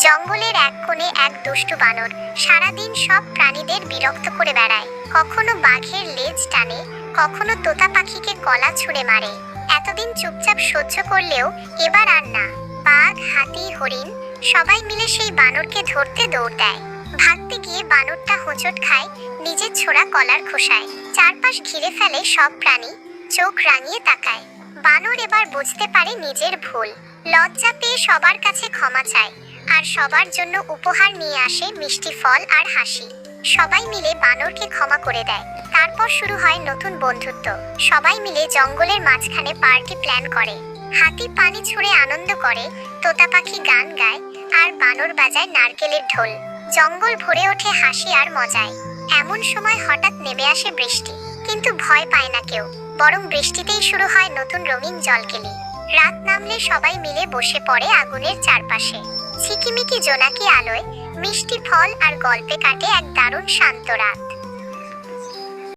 জঙ্গলের এক কোণে এক দুষ্টু বানর সারাদিন সব প্রাণীদের বিরক্ত করে বেড়ায়। কখনো বাঘের লেজ টানে, কখনো তোতা পাখিকে কলা ছুঁড়ে মারে। এতদিন চুপচাপ সহ্য করলেও এবার আর না। বাঘ, হাতি, হরিণ সবাই মিলে সেই বানরকে ধরতে দৌড় দেয়। ভাগতে গিয়ে বানরটা হোঁচট খায় নিজের ছোড়া কলার খোসায়। চারপাশ ঘিরে ফেলে সব প্রাণী, চোখ রাঙিয়ে তাকায়। বানর এবার বুঝতে পারে নিজের ভুল। লজ্জা পেয়ে সবার কাছে ক্ষমা চায়, আর সবার জন্য উপহার নিয়ে আসে মিষ্টি ফল আর হাসি। সবাই মিলে বানরকে ক্ষমা করে দেয়। তারপর শুরু হয় নতুন বন্ধুত্ব। সবাই মিলে জঙ্গলের মাঝখানে পার্টি প্ল্যান করে। হাতি পানি ছুঁড়ে আনন্দ করে, তোতা পাখি গান গায়, আর বানর বাজায় নারকেলের ঢোল। জঙ্গল ভরে ওঠে হাসি আর মজায়। এমন সময় হঠাৎ নেমে আসে বৃষ্টি, কিন্তু ভয় পায় না কেউ, বরং বৃষ্টিতেই শুরু হয় নতুন রঙিন জলকেলি। রাত নামলে সবাই মিলে বসে পড়ে আগুনের চারপাশে। ঝিকিমিকি জোনাকি আলোয় মিষ্টি ফল আর গল্পে কাটে এক দারুণ শান্ত রাত।